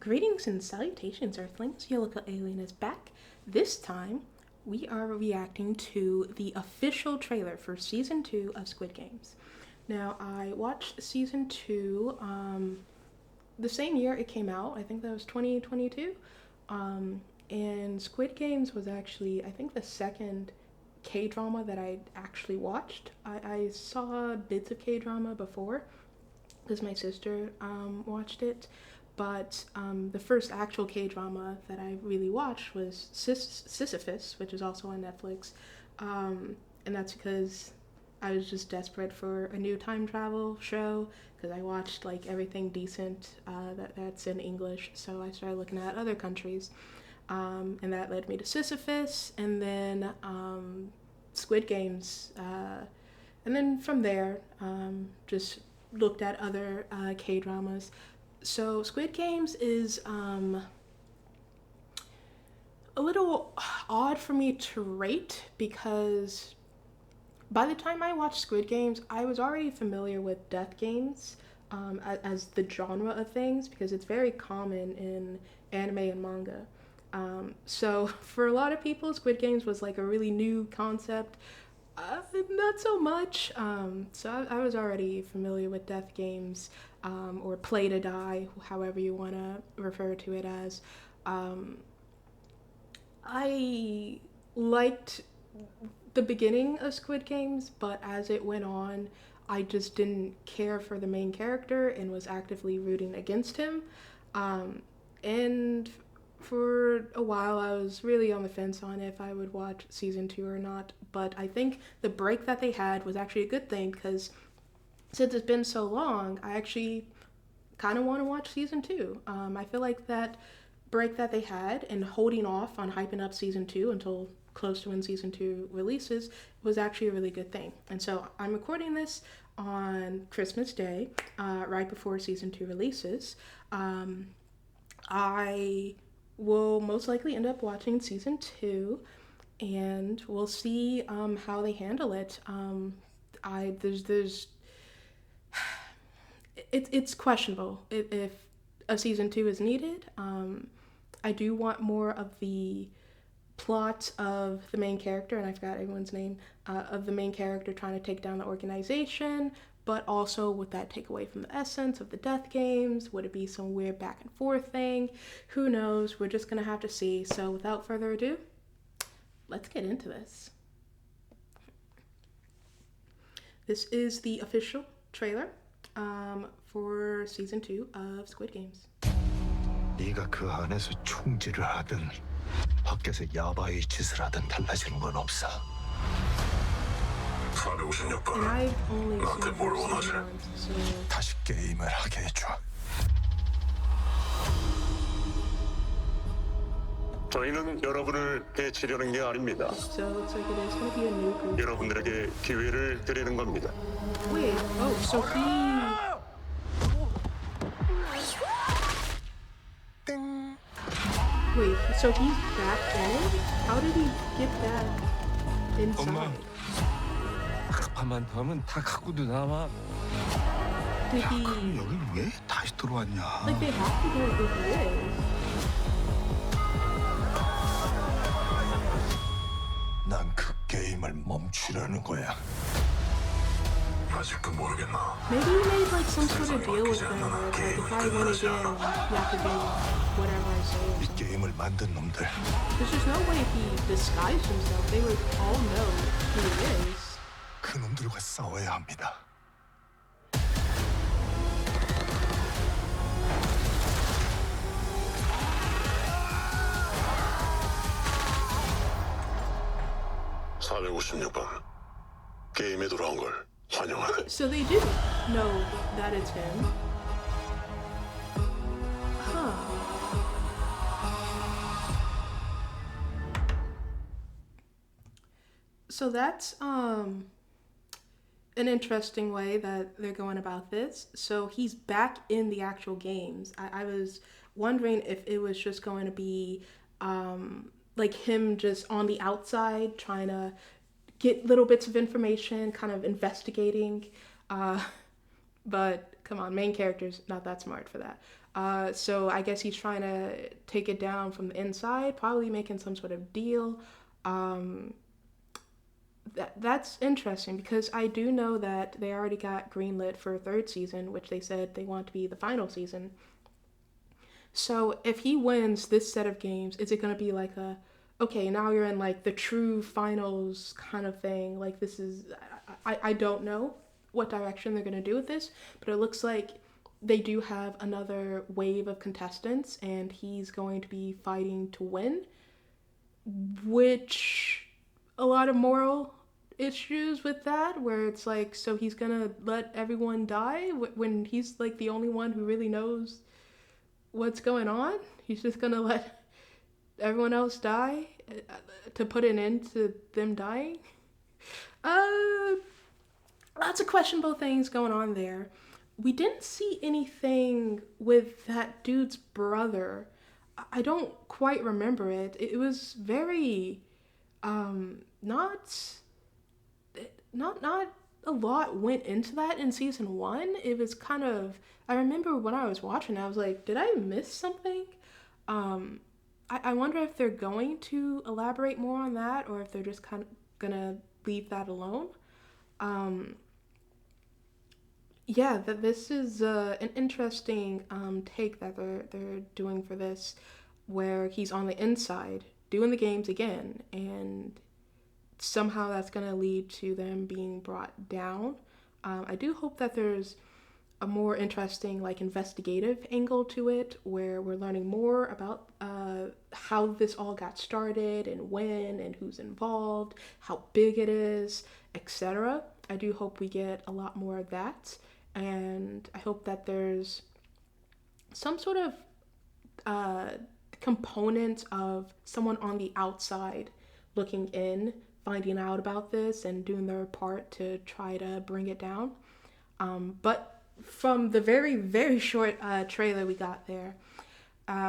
Greetings and salutations, Earthlings. Your local alien is back. This time, we are reacting to the official trailer for Season 2 of Squid Games. Now, I watched Season 2 the same year it came out. I think that was 2022. And Squid Games was actually, I think, the second K-drama that I actually watched. I saw bits of K-drama before because my sister watched it. But the first actual K-drama that I really watched was Sisyphus, which is also on Netflix. And that's because I was just desperate for a new time travel show because I watched like everything decent that's in English. So I started looking at other countries. And that led me to Sisyphus and then Squid Games. And then from there, just looked at other K-dramas. So Squid Games is a little odd for me to rate because by the time I watched Squid Games, I was already familiar with death games as the genre of things because it's very common in anime and manga. So for a lot of people, Squid Games was like a really new concept. Not so much. So I was already familiar with death games, or play to die, however you want to refer to it as. I liked the beginning of Squid Games, but as it went on, I just didn't care for the main character and was actively rooting against him. And for a while, I was really on the fence on if I would watch season 2 or not, but I think the break that they had was actually a good thing because since it's been so long, I actually kind of want to watch season 2. I feel like that break that they had and holding off on hyping up season 2 until close to when season 2 releases was actually a really good thing. And so I'm recording this on Christmas Day, right before season 2 releases. I will most likely end up watching season 2 and we'll see how they handle it. It's questionable if a season 2 is needed. I do want more of the plot of the main character, and I forgot everyone's name, of the main character trying to take down the organization, but also would that take away from the essence of the death games? Would it be some weird back and forth thing? Who knows? We're just gonna have to see. So without further ado, let's get into this. This is the official trailer for season 2 of Squid Games. 네가 그 안에서 총질을 하든 밖에서 야바이 짓을 하든 달라지는 건 없어. And I've only 나한테 seen 뭘 the 원하지? first ones, so 다시 게임을 하게 해줘. 저희는 여러분을 해치려는 게 아닙니다. so it looks like it is gonna be a new group. 여러분들에게 기회를 드리는 겁니다. Wait, oh, so 땡. wait, so he's back in it? How did he get back 엄마. inside? 급한만 더 하면 다 갖고도 남아. Did 야, he, 그럼 여긴 왜 다시 들어왔냐? like they have to know who he is. 난 그 게임을 멈추려는 거야. 아직도 모르겠나? Maybe he made like some sort of deal with them where it's like if I win again, you have to do whatever I say or 이 something. 게임을 만든 놈들. There's just no way he disguised himself. They would all know who he is. 그 놈들과 싸워야 합니다. 게임에 돌아온 걸 환영하네. So they do know that it's him. Huh. So that's an interesting way that they're going about this. So he's back in the actual games. I was wondering if it was just going to be like him just on the outside trying to get little bits of information, kind of investigating. But come on, main character's not that smart for that. So I guess he's trying to take it down from the inside, probably making some sort of deal. Um, that's interesting because I do know that they already got greenlit for a third season, which they said they want to be the final season. So if he wins this set of games, is it going to be like a, okay, now you're in like the true finals kind of thing? Like this is, I don't know what direction they're going to do with this, but it looks like they do have another wave of contestants and he's going to be fighting to win, which a lot of moral issues with that where it's like, so he's gonna let everyone die when he's like the only one who really knows what's going on. He's just gonna let everyone else die to put an end to them dying. Uh, Lots of questionable things going on there. We didn't see anything with that dude's brother. I don't quite remember it. It was very not not a lot went into that in season one. It was kind of, I remember when I was watching, I was like, did I miss something? Um, I wonder if they're going to elaborate more on that or if they're just kind of gonna leave that alone. Um, yeah, that this is an interesting take that they're doing for this, where he's on the inside doing the games again, and somehow that's going to lead to them being brought down. I do hope that there's a more interesting, like, investigative angle to it where we're learning more about how this all got started and when and who's involved, how big it is, etc. I do hope we get a lot more of that. And I hope that there's some sort of uh, component of someone on the outside looking in, finding out about this, and doing their part to try to bring it down. But from the very, very short trailer we got there,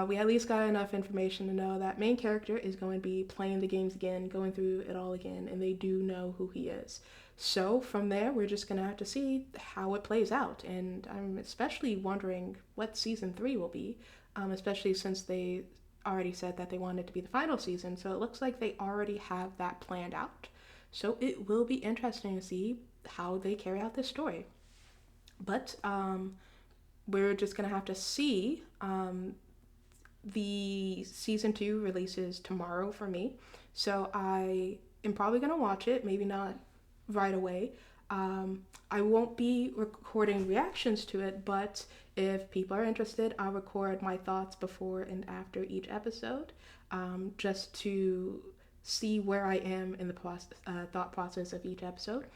we at least got enough information to know that main character is going to be playing the games again, going through it all again, and they do know who he is. So from there, we're just going to have to see how it plays out. And I'm especially wondering what season 3 will be, especially since they already said that they wanted it to be the final season. So it looks like they already have that planned out. So it will be interesting to see how they carry out this story. But we're just going to have to see. The season 2 releases tomorrow for me. So I am probably going to watch it, maybe not right away. I won't be recording reactions to it, but if people are interested, I'll record my thoughts before and after each episode, just to see where I am in the thought process of each episode.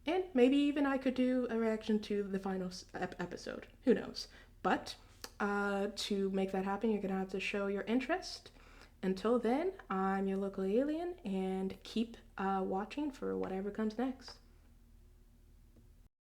And maybe even I could do a reaction to the final episode. Who knows? But to make that happen, you're going to have to show your interest. Until then, I'm your local alien, and keep watching for whatever comes next.